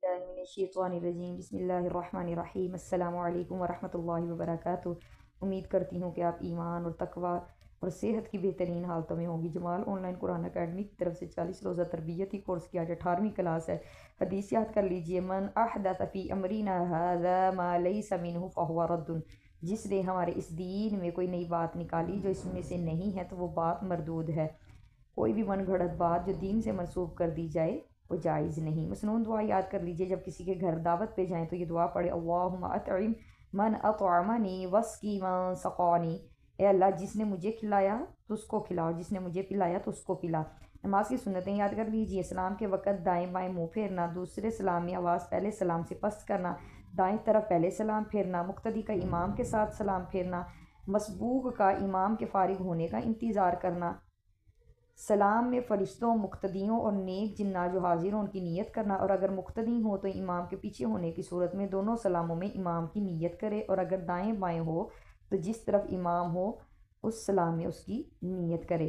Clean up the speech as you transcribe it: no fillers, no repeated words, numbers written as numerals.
बिस्मिल्लाहिर्रहमानिर्रहीम बिस्मिल्लाहिर्रहमानिर्रहीम अस्सलामु अलैकुम वरहमतुल्लाहि वबरकातुहू। उम्मीद करती हूँ कि आप ईमान और तकवा और सेहत की बेहतरीन हालतों में होगी। जमाल ऑनलाइन कुरान अकेडमी की तरफ से 40 रोज़ा तरबियती कोर्स की आज 18वीं क्लास है। हदीस याद कर लीजिए, मन अहदथ फी अमरिना हाज़ा मा लैसा मिन्हु फहुवा रद्दुन। जिसने हमारे इस दीन में कोई नई बात निकाली जो इसमें से नहीं है तो वो बात मरदूद है। कोई भी मन घड़त बात जो दीन से मनसूब कर दी जाए वो जायज़ नहीं। मसनून दुआ याद कर लीजिए, जब किसी के घर दावत पे जाएं तो ये दुआ पढ़े, अल्लाहुम्मा अतइम मन अतअमनी वस्की मन सक़ानी। ए अल्लाह, जिसने मुझे खिलाया तो उसको खिलाओ, जिसने मुझे पिलाया तो उसको पिला। नमाज की सुन्नतें याद कर लीजिए, सलाम के वक़्त दाएं बाएं मुँह फेरना, दूसरे सलाम में आवाज़ पहले सलाम से पस्त करना, दाएं तरफ पहले सलाम फेरना, मुक्तदी का इमाम के साथ सलाम फेरना, मसबूक का इमाम के फारिग होने का इंतज़ार करना, सलाम में फ़रिश्तों, मुक्तदियों और नेक जिन्ना जो हाजिर हों उनकी नीयत करना, और अगर मुक्तदी हो तो इमाम के पीछे होने की सूरत में दोनों सलामों में इमाम की नीयत करे, और अगर दाएं बाएं हो तो जिस तरफ इमाम हो उस सलाम में उसकी नीयत करे।